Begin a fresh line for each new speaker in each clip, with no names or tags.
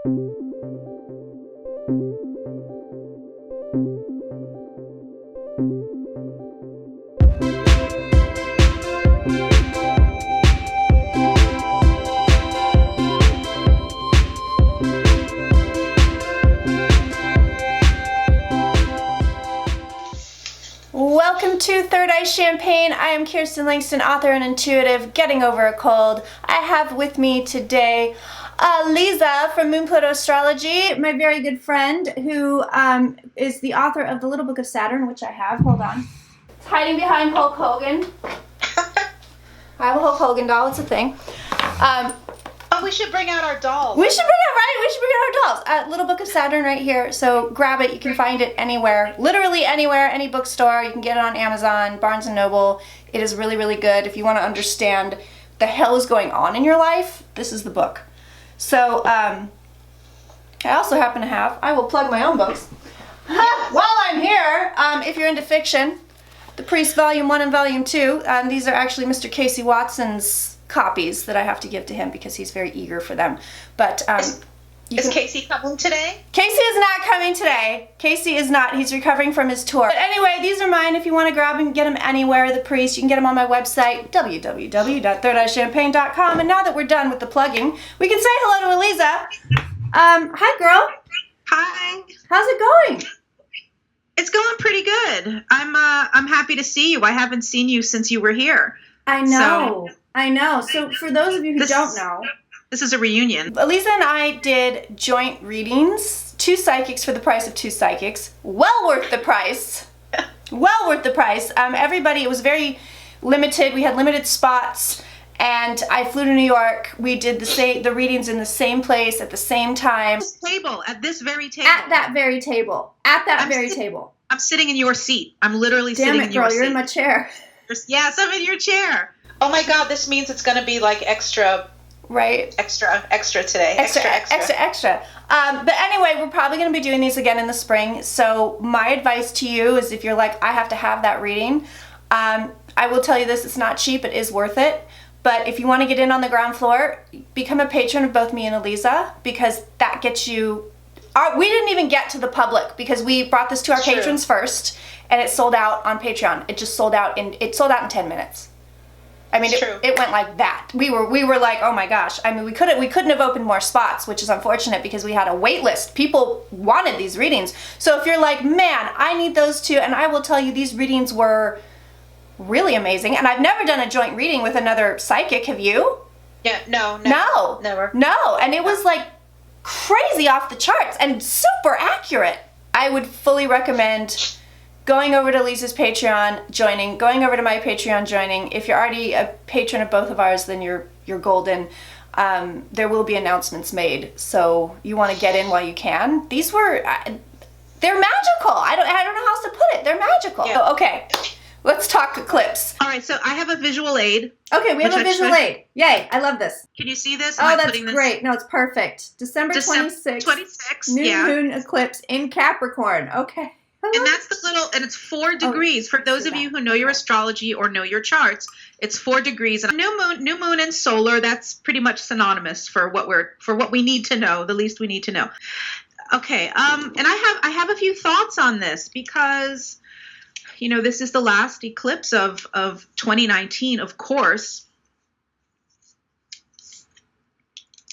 Welcome to Third Eye Champagne. I am Kirsten, Langston, author and intuitive, getting over a cold. I have with me today Lisa from MoonPluto Astrology, my very good friend who is the author of The Little Book of Saturn, which I have. Hold on. It's hiding behind Hulk Hogan. I have a Hulk Hogan doll. It's a thing.
Oh, we should bring out our dolls.
We should bring out our dolls. Little Book of Saturn right here. So grab it. You can find it anywhere. Literally anywhere. Any bookstore. You can get it on Amazon, Barnes & Noble. It is really, really good. If you want to understand the hell is going on in your life, this is the book. So, I also happen to have, I will plug my own books. While I'm here, if you're into fiction, The Priest Volume 1 and Volume 2. These are actually Mr. Casey Watson's copies that I have to give to him because he's very eager for them. But
is Casey coming today?
Casey is not coming today. Casey is not. He's recovering from his tour. But anyway, these are mine. If you want to grab them, get them anywhere. The Priest, you can get them on my website, www.thirdeyeschampagne.com. And now that we're done with the plugging, we can say hello to Eliza. Hi, girl.
Hi.
How's it going?
It's going pretty good. I'm happy to see you. I haven't seen you since you were here.
I know. I know. So for those of you who don't know,
this is a reunion.
Eliza and I did joint readings, 2 psychics for the price of 2 psychics. Well worth the price. Well worth the price. Everybody, it was very limited. We had limited spots, and I flew to New York. We did the readings in the same place at the same time.
At this very table.
At that very table. Table.
I'm sitting in your seat. I'm literally sitting in your seat.
Damn it, girl, you're in my chair.
Yes, I'm in your chair. Oh my God, this means it's going to be like extra.
Right.
Extra today.
Extra. But anyway, we're probably going to be doing these again in the spring. So my advice to you is if you're like, I have to have that reading, I will tell you this, it's not cheap, it is worth it. But if you want to get in on the ground floor, become a patron of both me and Eliza, because that gets you... we didn't even get to the public because we brought this to our patrons first, and it sold out on Patreon. It just sold out in 10 minutes. I mean, it went like that. We were like, oh my gosh. I mean, we couldn't have opened more spots, which is unfortunate because we had a wait list. People wanted these readings. So if you're like, man, I need those too, and I will tell you, these readings were really amazing. And I've never done a joint reading with another psychic. Have you?
Yeah, no,
never. No, and it was like crazy off the charts and super accurate. I would fully recommend going over to Lisa's Patreon, joining, going over to my Patreon, joining. If you're already a patron of both of ours, then you're golden. There will be announcements made, so you want to get in while you can. These were, they're magical. I don't know how else to put it. They're magical. Yeah. So, okay, let's talk Eclipse.
All right, so I have a visual aid.
Okay, we have a visual aid. Yay, I love this.
Can you see this?
Oh, that's great. No, it's perfect. December 26th. New moon eclipse in Capricorn. Okay.
And that's and it's 4 degrees. For those of you who know your astrology or know your charts, it's 4 degrees. And new moon and solar, that's pretty much synonymous for what we need to know, the least we need to know. Okay, and I have a few thoughts on this because, you know, this is the last eclipse of 2019, of course.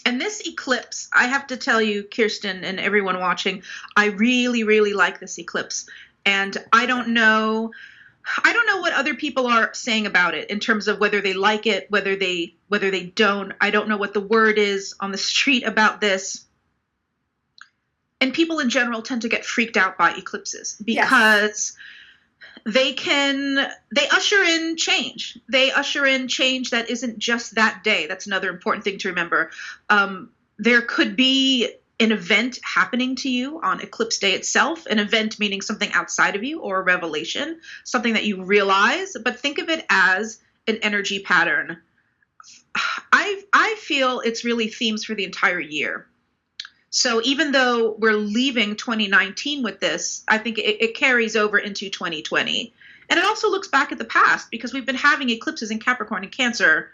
And this eclipse, I have to tell you, Kirsten and everyone watching, I really, really like this eclipse. And I don't know what other people are saying about it in terms of whether they like it, whether they don't. I don't know what the word is on the street about this. And people in general tend to get freaked out by eclipses because they usher in change. They usher in change that isn't just that day. That's another important thing to remember. There could be an event happening to you on eclipse day itself, an event meaning something outside of you or a revelation, something that you realize, but think of it as an energy pattern. I feel it's really themes for the entire year. So even though we're leaving 2019 with this, I think it carries over into 2020. And it also looks back at the past because we've been having eclipses in Capricorn and Cancer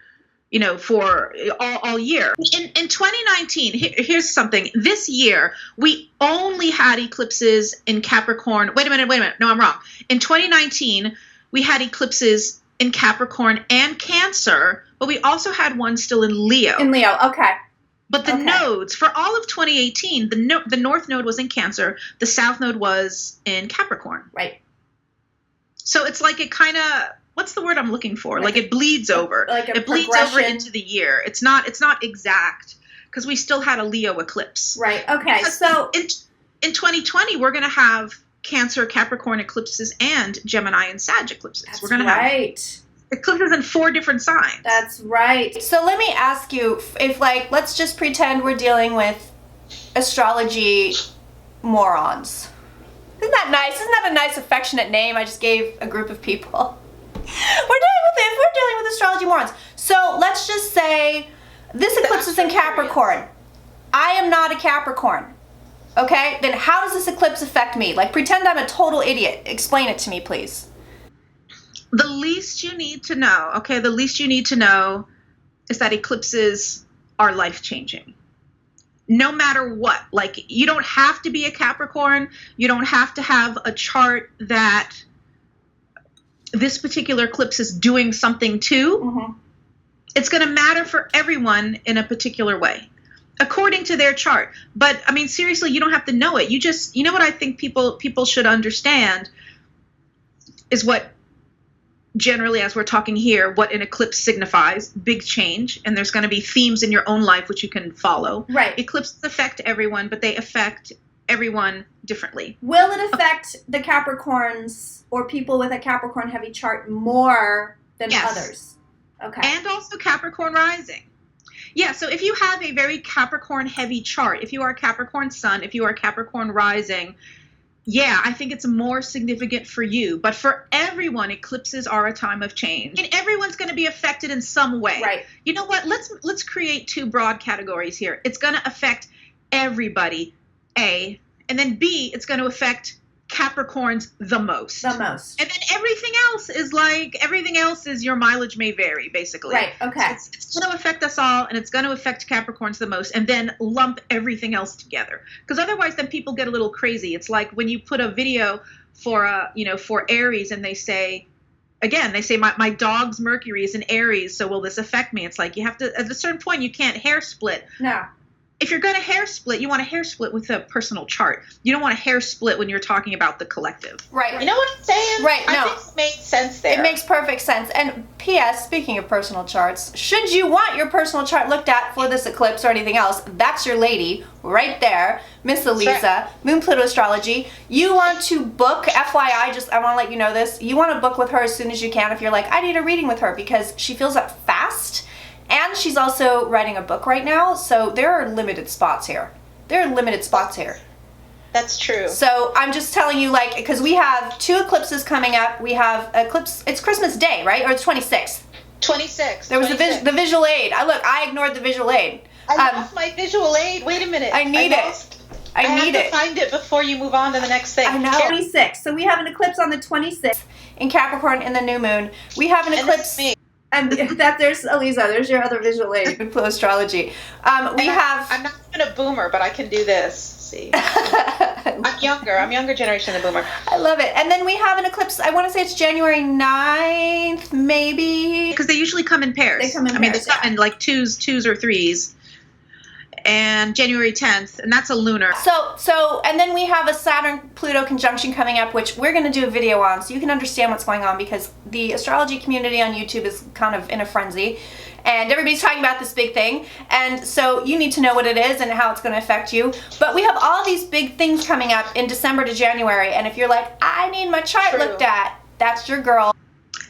for all year. In 2019, here's something. This year, we only had eclipses in Capricorn. Wait a minute. No, I'm wrong. In 2019, we had eclipses in Capricorn and Cancer, but we also had one still in Leo.
In Leo, okay.
But the nodes, for all of 2018, the North node was in Cancer, the South node was in Capricorn.
Right.
So it's like it kind of, what's the word I'm looking for? Like it bleeds over. It bleeds over into the year. It's not exact because we still had a Leo eclipse.
Right. Okay.
Because
so
in 2020, we're going to have Cancer, Capricorn eclipses and Gemini and Sag eclipses.
That's
We're going to have eclipses in 4 different signs.
That's right. So let me ask you, if let's just pretend we're dealing with astrology morons. Isn't that nice? Isn't that a nice, affectionate name I just gave a group of people? We're dealing with astrology morons. So let's just say this eclipse is in Capricorn. I am not a Capricorn. Okay? Then how does this eclipse affect me? Pretend I'm a total idiot. Explain it to me, please.
The least you need to know, is that eclipses are life-changing. No matter what. You don't have to be a Capricorn. You don't have to have a chart that this particular eclipse is doing something to.
Mm-hmm.
It's going to matter for everyone in a particular way, according to their chart. But, I mean, seriously, you don't have to know it. You know what I think people should understand is what, generally, as we're talking here, what an eclipse signifies. Big change. And there's going to be themes in your own life which you can follow.
Right.
Eclipses affect everyone, but they affect everyone differently.
Will it affect the Capricorns or people with a Capricorn heavy chart more than others? Okay.
And also Capricorn rising. Yeah, so if you have a very Capricorn heavy chart, if you are a Capricorn sun, if you are a Capricorn rising, yeah, I think it's more significant for you. But for everyone, eclipses are a time of change. And everyone's going to be affected in some way.
Right.
You know what? Let's create 2 broad categories here. It's going to affect everybody, A. And then B, it's going to affect Capricorns the most.
The most.
And then everything else is your mileage may vary, basically.
Right, okay.
So it's going to affect us all, and it's going to affect Capricorns the most, and then lump everything else together. Because otherwise, then people get a little crazy. It's like when you put a video for Aries, and they say, my dog's Mercury is in Aries, so will this affect me? It's like you have to, at a certain point, you can't hair split.
No.
If you're going to hair split, you want to hair split with a personal chart. You don't want to hair split when you're talking about the collective.
Right.
You know what I'm saying?
Right, no.
I think it made sense there.
It makes perfect sense. And P.S., speaking of personal charts, should you want your personal chart looked at for this eclipse or anything else, that's your lady right there, Miss Eliza, MoonPluto Astrology. You want to book, FYI, I want to let you know this, you want to book with her as soon as you can if you're like, I need a reading with her, because she fills up fast. And she's also writing a book right now, so there are limited spots here.
That's true.
So I'm just telling you, because we have 2 eclipses coming up. We have eclipse, it's Christmas Day, right? Or it's 26th.
26.
There was the visual aid. I ignored the visual aid.
I lost my visual aid. Wait a minute.
I need it. I have to
find it before you move on to the next thing.
I know. 26. So we have an eclipse on the 26th in Capricorn in the new moon. We have an eclipse. And there's Eliza. There's your other visual aid, MoonPluto Astrology. I'm
not even a boomer, but I can do this. See, I'm younger generation than boomer.
I love it. And then we have an eclipse. I want to say it's January 9th, maybe.
Because they usually come in pairs.
They come in pairs.
They come in twos or threes. And January 10th, and that's a lunar.
So, and then we have a Saturn-Pluto conjunction coming up, which we're going to do a video on, so you can understand what's going on, because the astrology community on YouTube is kind of in a frenzy, and everybody's talking about this big thing, and so you need to know what it is and how it's going to affect you. But we have all these big things coming up in December to January, and if you're like, I need my chart looked at, that's your girl.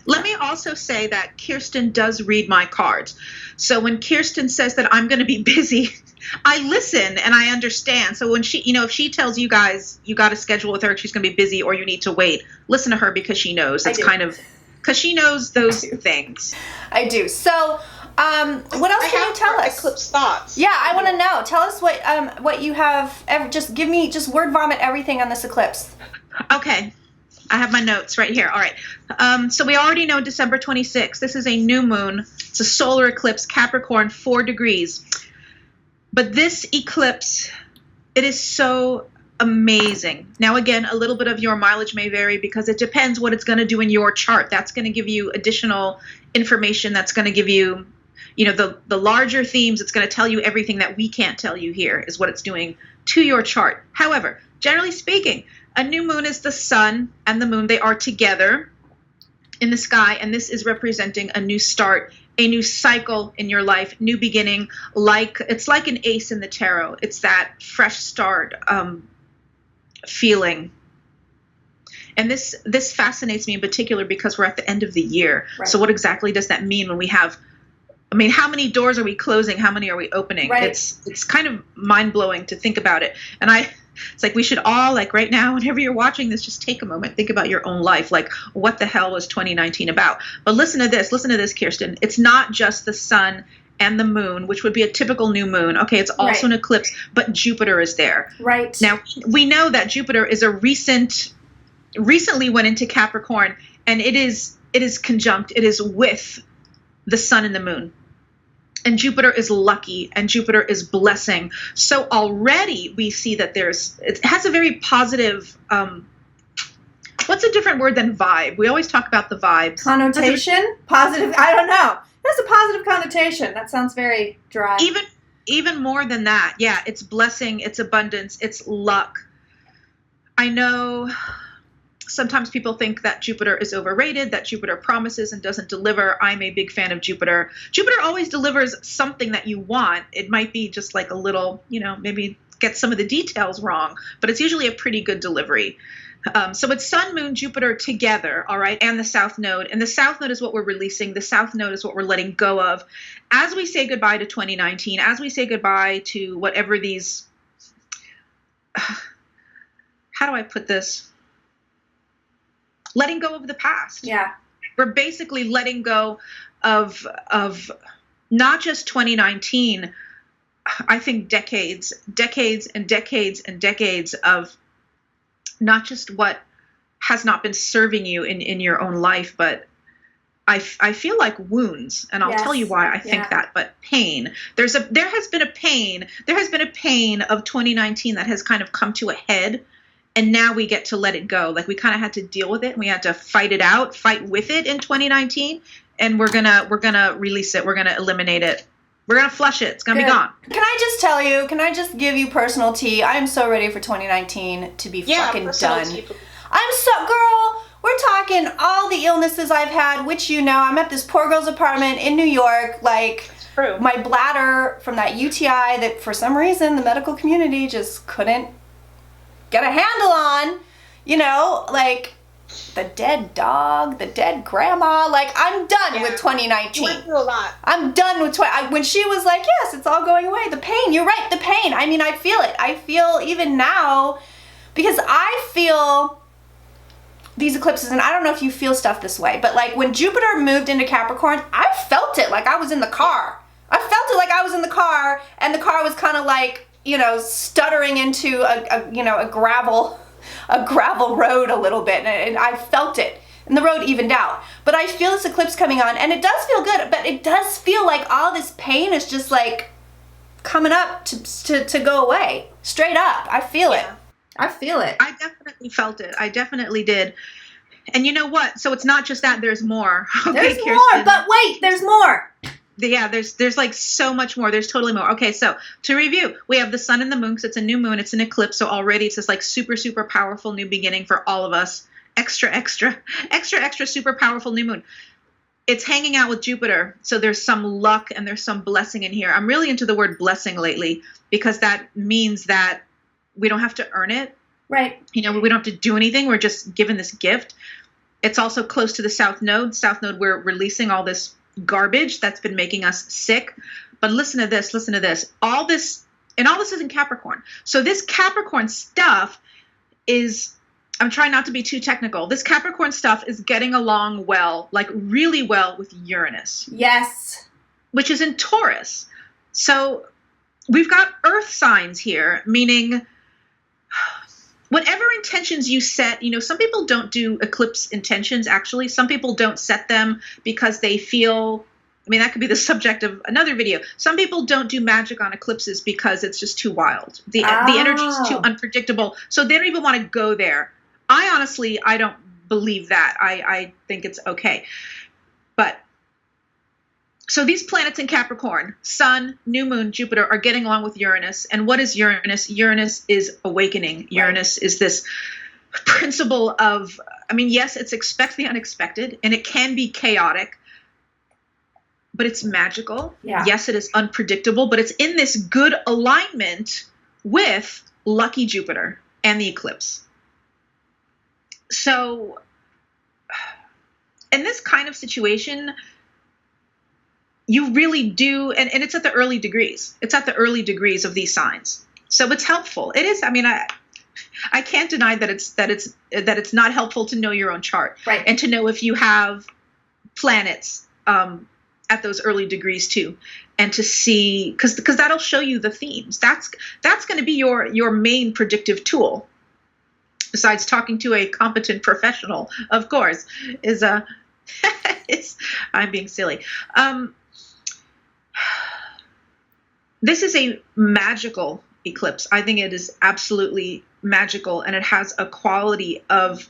Let me also say that Kirsten does read my cards. So when Kirsten says that I'm going to be busy, I listen and I understand. So when she, if she tells you guys you got to schedule with her, she's going to be busy or you need to wait, listen to her, because she knows. It's because she knows those things.
I do. So what else can you tell us?
Eclipse thoughts.
Yeah, I want to know. Tell us what you have. Just word vomit everything on this eclipse.
Okay. I have my notes right here. All right. So we already know December 26th. This is a new moon. It's a solar eclipse, Capricorn, 4 degrees. But this eclipse, it is so amazing. Now, again, a little bit of your mileage may vary because it depends what it's going to do in your chart. That's going to give you additional information. That's going to give you, the larger themes. It's going to tell you everything that we can't tell you here is what it's doing to your chart. However, generally speaking, a new moon is the sun and the moon. They are together in the sky, and this is representing a new start, a new cycle in your life, new beginning. It's like an ace in the tarot. It's that fresh start feeling. And this fascinates me in particular because we're at the end of the year. Right. So what exactly does that mean when we have, how many doors are we closing? How many are we opening? Right. It's kind of mind-blowing to think about it. And it's like we should all, like right now, whenever you're watching this, just take a moment, think about your own life. Like, what the hell was 2019 about? But listen to this, Kirsten. It's not just the sun and the moon, which would be a typical new moon. Okay, it's also an eclipse, but Jupiter is there. Right. Now, we know that Jupiter is recently went into Capricorn, and it is conjunct, it is with the sun and the moon. And Jupiter is lucky, and Jupiter is blessing. So already we see that it has a very positive, what's a different word than vibe? We always talk about the vibes.
Connotation? Positive? I don't know. There's a positive connotation. That sounds very dry.
Even more than that. Yeah, it's blessing, it's abundance, it's luck. I know sometimes people think that Jupiter is overrated, that Jupiter promises and doesn't deliver. I'm a big fan of Jupiter. Jupiter always delivers something that you want. It might be just like a little, maybe get some of the details wrong, but it's usually a pretty good delivery. So it's Sun, Moon, Jupiter together, all right, and the South Node. And the South Node is what we're releasing. The South Node is what we're letting go of. As we say goodbye to 2019, as we say goodbye to whatever these, how do I put this? Letting go of the past. Yeah. We're basically letting go of not just 2019, I think decades and decades and decades of not just what has not been serving you in your own life, but I feel like wounds, and I'll tell you why I think that, but pain. There has been a pain of 2019 that has kind of come to a head, and now we get to let it go. Like, we kind of had to deal with it, and we had to fight with it in 2019, and we're gonna release it. We're gonna eliminate it. We're going to flush it. It's going to be gone.
Can I just give you personal tea? I am so ready for 2019 to be fucking done. Girl, we're talking all the illnesses I've had, which I'm at this poor girl's apartment in New York. Like, my bladder from that UTI that for some reason the medical community just couldn't get a handle on, like the dead dog, the dead grandma. Like, I'm done with 2019.
You went through a lot.
I'm done with when she was like, yes, it's all going away. The pain, you're right, the pain. I mean, I feel it. I feel even now, because I feel these eclipses, and I don't know if you feel stuff this way, but like when Jupiter moved into Capricorn, I felt it like I was in the car. And the car was kind of like, stuttering into a gravel road a little bit, and I felt it, and the road evened out. But I feel this eclipse coming on, and it does feel good, but it does feel like all this pain is just like coming up to go away. Straight up. I feel it. I
definitely felt it. I definitely did. And you know what? So it's not just that, there's more. Okay,
there's
Kirsten.
More, but wait, there's more.
Yeah, there's like so much more. There's totally more. Okay, so to review, we have the sun and the moon, because it's a new moon, it's an eclipse, so already it's this like super, super powerful new beginning for all of us. Extra super powerful new moon. It's hanging out with Jupiter, so there's some luck and there's some blessing in here. I'm really into the word blessing lately, because that means that we don't have to earn it. Right. We don't have to do anything. We're just given this gift. It's also close to the South Node. South Node, we're releasing all this garbage that's been making us sick. But listen to this. All this is in Capricorn. So this Capricorn stuff is, I'm trying not to be too technical. This Capricorn stuff is getting along well, like really well, with Uranus. Yes. Which is in Taurus. So we've got earth signs here, meaning whatever intentions you set, some people don't do eclipse intentions, actually. Some people don't set them because they feel, that could be the subject of another video. Some people don't do magic on eclipses because it's just too wild. The energy is too unpredictable. So they don't even want to go there. I don't believe that. I think it's okay. But so these planets in Capricorn, Sun, New Moon, Jupiter, are getting along with Uranus. And what is Uranus? Uranus is awakening. Uranus is this principle of, yes, it's expect the unexpected, and it can be chaotic, but it's magical.
Yeah.
Yes, it is unpredictable, but it's in this good alignment with lucky Jupiter and the eclipse. So in this kind of situation, you really do, and it's at the early degrees. It's at the early degrees of these signs. So it's helpful. It is, I can't deny that it's not helpful to know your own chart.
Right.
And to know if you have planets at those early degrees too. And to see, because that'll show you the themes. That's going to be your main predictive tool. Besides talking to a competent professional, of course, is I'm being silly. This is a magical eclipse. I think it is absolutely magical, and it has a quality of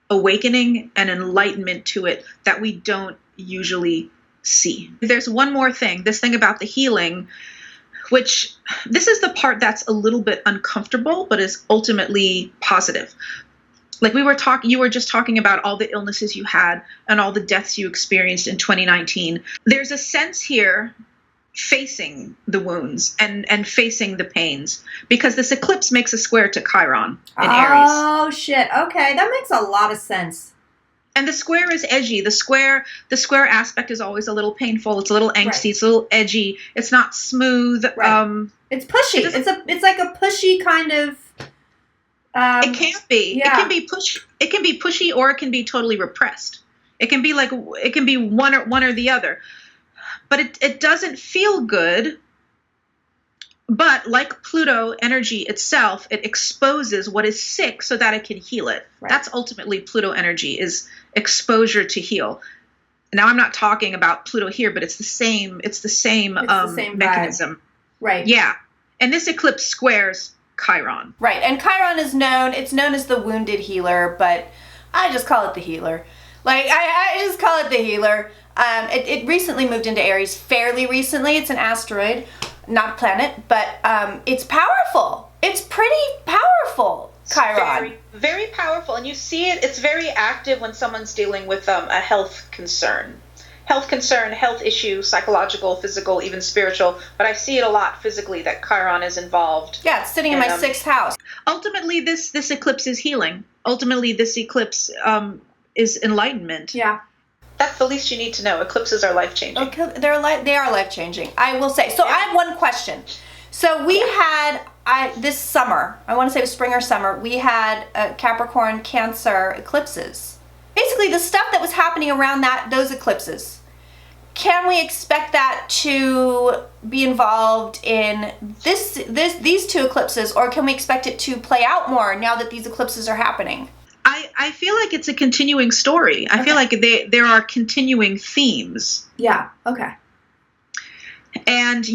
awakening and enlightenment to it that we don't usually see. There's one more thing, this thing about the healing, which this is the part that's a little bit uncomfortable, but is ultimately positive. Like you were just talking about all the illnesses you had and all the deaths you experienced in 2019. There's a sense here facing the wounds and facing the pains, because this eclipse makes a square to Chiron in Aries.
Oh shit. Okay, that makes a lot of sense.
And the square is edgy. The square aspect is always a little painful. It's a little angsty. Right. It's a little edgy. It's not smooth.
Right. It's pushy. It's like a pushy kind of.
It can be.
Yeah.
It can be push. It can be pushy, or it can be totally repressed. It can be one or the other. But it doesn't feel good. But like Pluto energy itself, it exposes what is sick so that it can heal it. Right. That's ultimately Pluto energy, is exposure to heal. Now, I'm not talking about Pluto here, but it's the same mechanism.
Vibe. Right.
Yeah. And this eclipse squares Chiron.
Right. And Chiron is known as the wounded healer, but I just call it the healer. Like, I just call it the healer. It recently moved into Aries, fairly recently. It's an asteroid, not a planet, but it's powerful. It's pretty powerful, Chiron.
Very, very powerful. And you see it, it's very active when someone's dealing with a health concern. Health issue, psychological, physical, even spiritual. But I see it a lot physically that Chiron is involved.
Yeah, it's sitting in my 6th house.
Ultimately, this eclipse is healing. Ultimately, this eclipse is enlightenment.
Yeah.
That's the least you need to know. Eclipses are life-changing.
Okay, they are life-changing, I will say. So yeah. I have one question. So we had, this summer, I want to say it was spring or summer, we had Capricorn, Cancer eclipses. Basically, the stuff that was happening around those eclipses. Can we expect that to be involved in these two eclipses, or can we expect it to play out more now that these eclipses are happening?
I feel like it's a continuing story. I feel like there are continuing themes.
Yeah. Okay.
And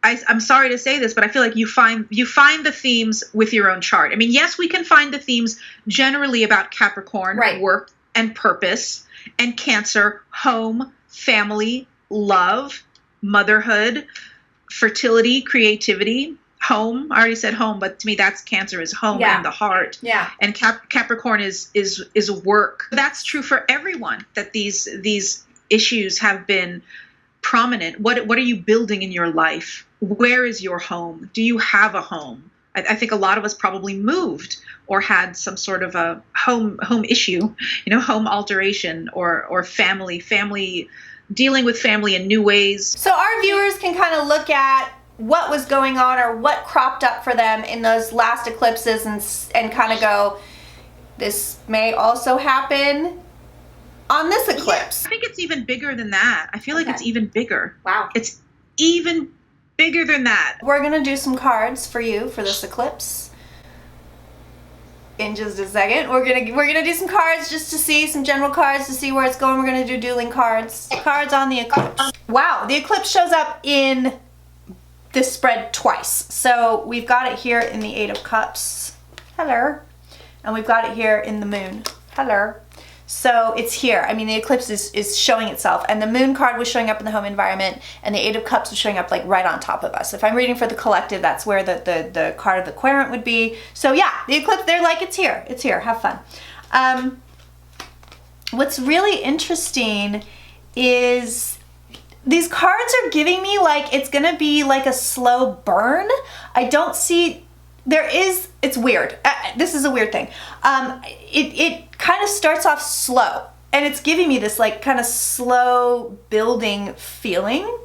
I'm sorry to say this, but I feel like you find the themes with your own chart. I mean, yes, we can find the themes generally about Capricorn,
right,
work and purpose, and Cancer, home, family, love, motherhood, fertility, creativity. Home, I already said home, but to me that's Cancer is home,
yeah,
and the heart.
Yeah.
And Capricorn is work. That's true for everyone, that these issues have been prominent. What are you building in your life? Where is your home? Do you have a home? I think a lot of us probably moved or had some sort of a home issue, home alteration, or family, dealing with family in new ways.
So our viewers can kind of look at what was going on or what cropped up for them in those last eclipses and kind of go, this may also happen on this eclipse.
Yeah, I think it's even bigger than that. I feel like it's even bigger.
Wow.
It's even bigger than that.
We're going to do some cards for you for this eclipse. in just a second. We're gonna do some cards just to see, some general cards to see where it's going. We're gonna do dueling cards. Cards on the eclipse. Wow, the eclipse shows up in this spread twice. So we've got it here in the Eight of Cups. Hello. And we've got it here in the moon. Hello. So it's here. I mean, the eclipse is showing itself, and the moon card was showing up in the home environment, and the Eight of Cups was showing up like right on top of us. If I'm reading for the collective, that's where the card of the querent would be. So yeah, the eclipse, they're like, it's here. It's here. Have fun. What's really interesting is these cards are giving me like it's going to be like a slow burn. I don't see... it's weird. This is a weird thing. It kind of starts off slow, and it's giving me this like kind of slow building feeling.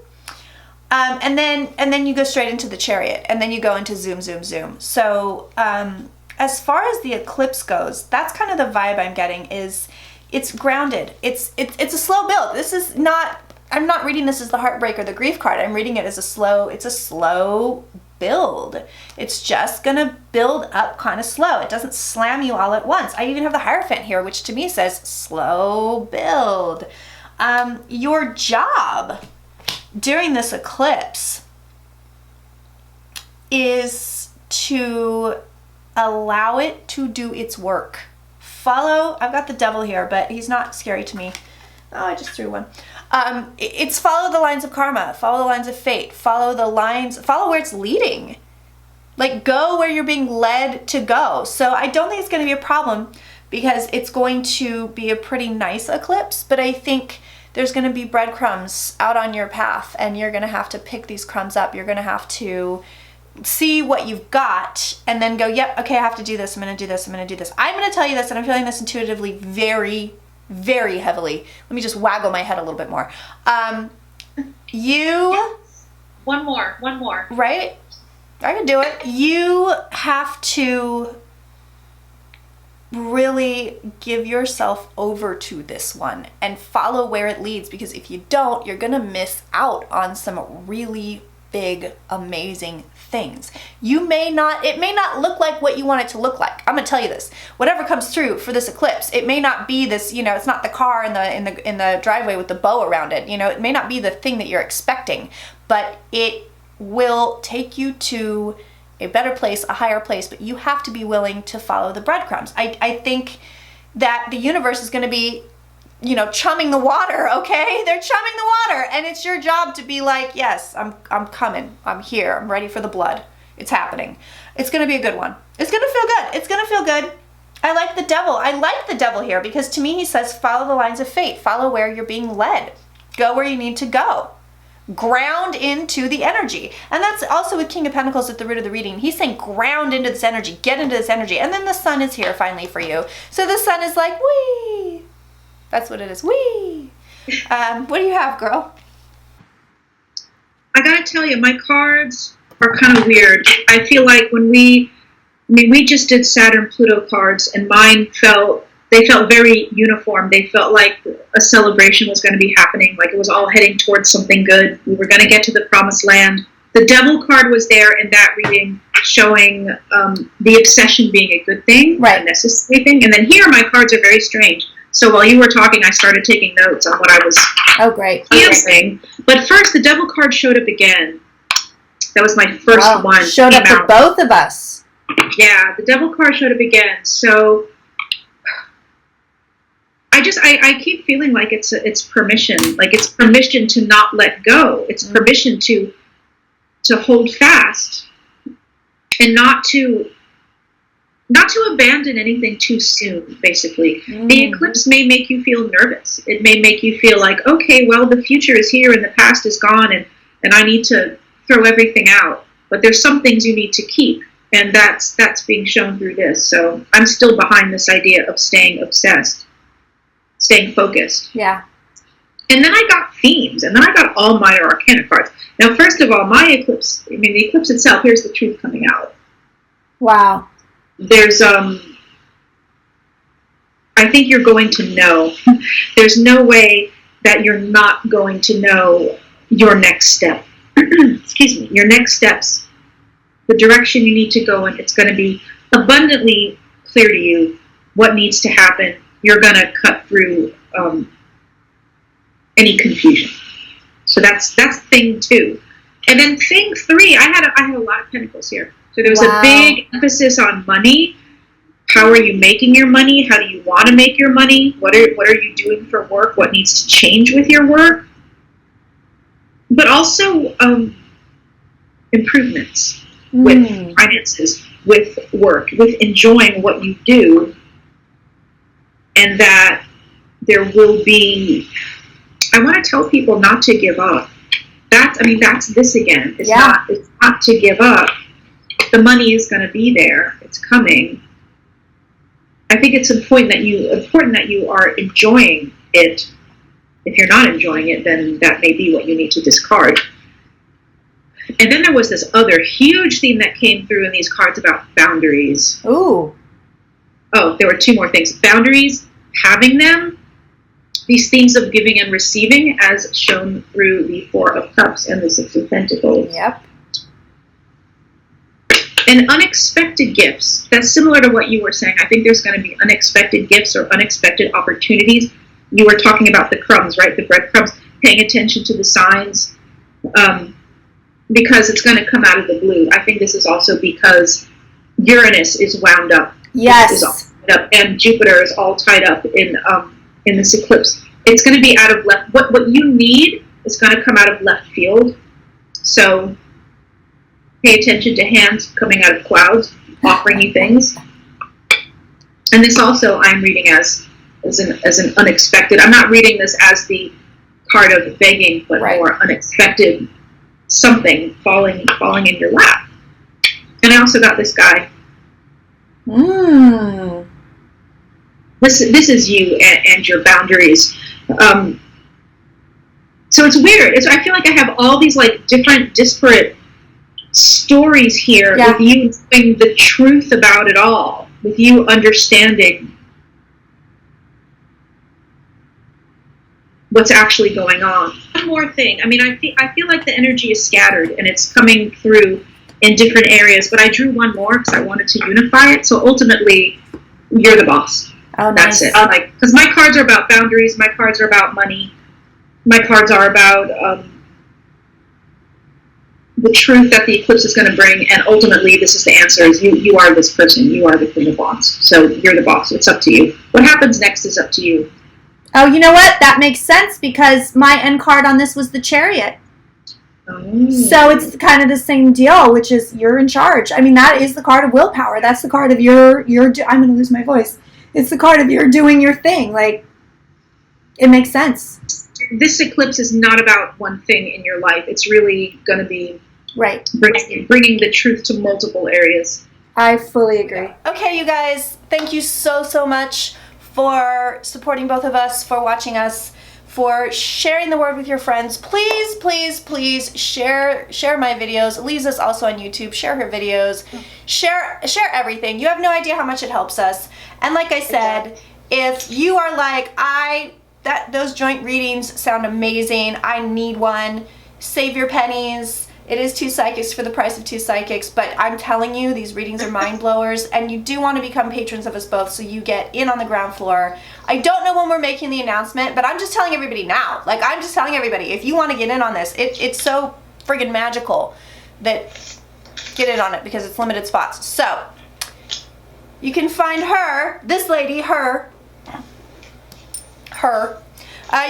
And then you go straight into the Chariot, and then you go into zoom, zoom, zoom. So, as far as the eclipse goes, that's kind of the vibe I'm getting. Is it's grounded. It's a slow build. This is not... I'm not reading this as the heartbreak or the grief card. I'm reading it as a slow build. It's just gonna build up kind of slow. It doesn't slam you all at once. I even have the Hierophant here, which to me says slow build. Your job during this eclipse is to allow it to do its work. I've got the Devil here, but he's not scary to me. Oh, I just threw one. It's follow the lines of karma, follow the lines of fate, follow where it's leading. Like, go where you're being led to go. So I don't think it's going to be a problem, because it's going to be a pretty nice eclipse, but I think there's going to be breadcrumbs out on your path, and you're going to have to pick these crumbs up. You're going to have to see what you've got and then go, yep, okay, I have to do this. I'm going to do this. I'm going to do this. I'm going to tell you this, and I'm feeling this intuitively very, very heavily. Let me just waggle my head a little bit more.
One more.
Right? I can do it. You have to really give yourself over to this one and follow where it leads, because if you don't, you're going to miss out on some really big, amazing things. It may not look like what you want it to look like. I'm gonna tell you this. Whatever comes through for this eclipse, it may not be this, it's not the car in the driveway with the bow around it. It may not be the thing that you're expecting, but it will take you to a better place, a higher place, but you have to be willing to follow the breadcrumbs. I think that the universe is going to be chumming the water, okay? They're chumming the water, and it's your job to be like, yes, I'm coming. I'm here. I'm ready for the blood. It's happening. It's going to be a good one. It's going to feel good. It's going to feel good. I like the Devil. I like the Devil here, because to me he says follow the lines of fate. Follow where you're being led. Go where you need to go. Ground into the energy. And that's also with King of Pentacles at the root of the reading. He's saying ground into this energy. Get into this energy. And then the Sun is here finally for you. So the Sun is like, whee! That's what it is. Whee! What do you have, girl?
I gotta tell you, my cards are kind of weird. I feel like when we just did Saturn Pluto cards, and mine felt very uniform. They felt like a celebration was going to be happening, like it was all heading towards something good. We were going to get to the promised land. The Devil card was there in that reading, showing the obsession being a good thing,
right,
a necessary thing. And then here, my cards are very strange. So while you were talking, I started taking notes on what I was feeling. But first, the Devil card showed up again. That was my first one.
Showed up for both of us.
Yeah, the Devil card showed up again. So I keep feeling like it's permission. Like it's permission to not let go. It's permission to hold fast and not to abandon anything too soon, basically. The eclipse may make you feel nervous. It may make you feel like, okay, well, the future is here and the past is gone, and I need to throw everything out. But there's some things you need to keep, and that's being shown through this. So I'm still behind this idea of staying obsessed, staying focused.
Yeah.
And then I got themes, and then I got all minor arcana cards. Now, first of all, the eclipse itself, here's the truth coming out.
Wow.
There's, I think you're going to know. There's no way that you're not going to know your next step. Excuse me, your next steps, the direction you need to go in. It's going to be abundantly clear to you what needs to happen. You're going to cut through any confusion. So that's thing 2. And then thing 3, I had a lot of pentacles here. So there was a big emphasis on money. How are you making your money? How do you want to make your money? What are you doing for work? What needs to change with your work? But also improvements with finances, with work, with enjoying what you do, and that there will be. I want to tell people not to give up. That's this again. It's not to give up. The money is going to be there. It's coming. I think it's important that you are enjoying it. If you're not enjoying it, then that may be what you need to discard. And then there was this other huge theme that came through in these cards about boundaries.
Ooh.
Oh, there were 2 more things. Boundaries, having them. These themes of giving and receiving, as shown through the 4 of Cups and the 6 of Pentacles.
Yep.
And unexpected gifts. That's similar to what you were saying. I think there's going to be unexpected gifts or unexpected opportunities. You were talking about the crumbs, right? The breadcrumbs. Paying attention to the signs. Because it's going to come out of the blue. I think this is also because Uranus is wound up.
Yes.
Is all tied up, and Jupiter is all tied up in this eclipse. It's going to be out of left. What you need is going to come out of left field. So pay attention to hands coming out of clouds, offering you things. And this also I'm reading as an unexpected. I'm not reading this as the card of begging, but more unexpected something falling in your lap. And I also got this guy. This is you and your boundaries. So it's weird. I feel like I have all these like different disparate stories here with you knowing the truth about it all, with you understanding what's actually going on. One more thing. I mean, I feel like the energy is scattered and it's coming through in different areas, but I drew one more because I wanted to unify it. So ultimately, you're the boss.
Oh,
that's
nice.
it. Because my cards are about boundaries. My cards are about money. My cards are about the truth that the eclipse is going to bring, and ultimately, this is the answer: is you are this person. You are the boss. So you're the boss. It's up to you. What happens next is up to you.
Oh, you know what? That makes sense because my end card on this was the Chariot. So it's kind of the same deal, which is you're in charge. I mean, that is the card of willpower. That's the card of I'm going to lose my voice. It's the card of you're doing your thing. Like, it makes sense.
This eclipse is not about one thing in your life. It's really going to be bringing the truth to multiple areas.
I fully agree.
Okay, you guys, thank you so much for supporting both of us, for watching us, for sharing the word with your friends. Please share my videos. Lisa's also on YouTube. Share her videos. Share everything. You have no idea how much it helps us. And like I said, if you are like, those joint readings sound amazing, I need one, save your pennies. It is 2 psychics for the price of 2 psychics, but I'm telling you, these readings are mind blowers, and you do want to become patrons of us both, so you get in on the ground floor. I don't know when we're making the announcement, but I'm just telling everybody now. Like, I'm just telling everybody, if you want to get in on this, it's so friggin' magical that get in on it because it's limited spots. So, you can find her, this lady, her.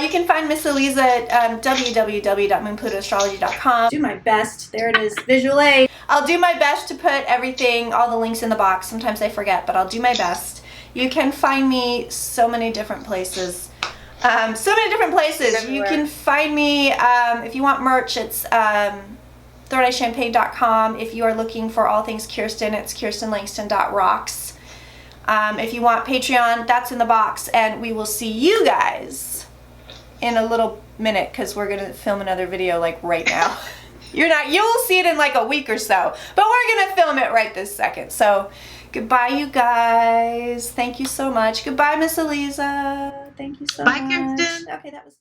You can find Miss Eliza at www.moonplutoastrology.com.
Do my best. There it is. Visual aid.
I'll do my best to put everything, all the links in the box. Sometimes I forget, but I'll do my best. You can find me so many different places. You can find me, if you want merch, it's thirdeye-champagne.com. If you are looking for all things Kirsten, it's kirstenlangston.rocks. If you want Patreon, that's in the box, and we will see you guys in a little minute because we're gonna film another video like right now. You'll see it in like a week or so, but we're gonna film it right this second. So goodbye, you guys. Thank you so much. Goodbye, Miss Eliza. Thank you so much.
Bye, Kirsten.
Okay, that was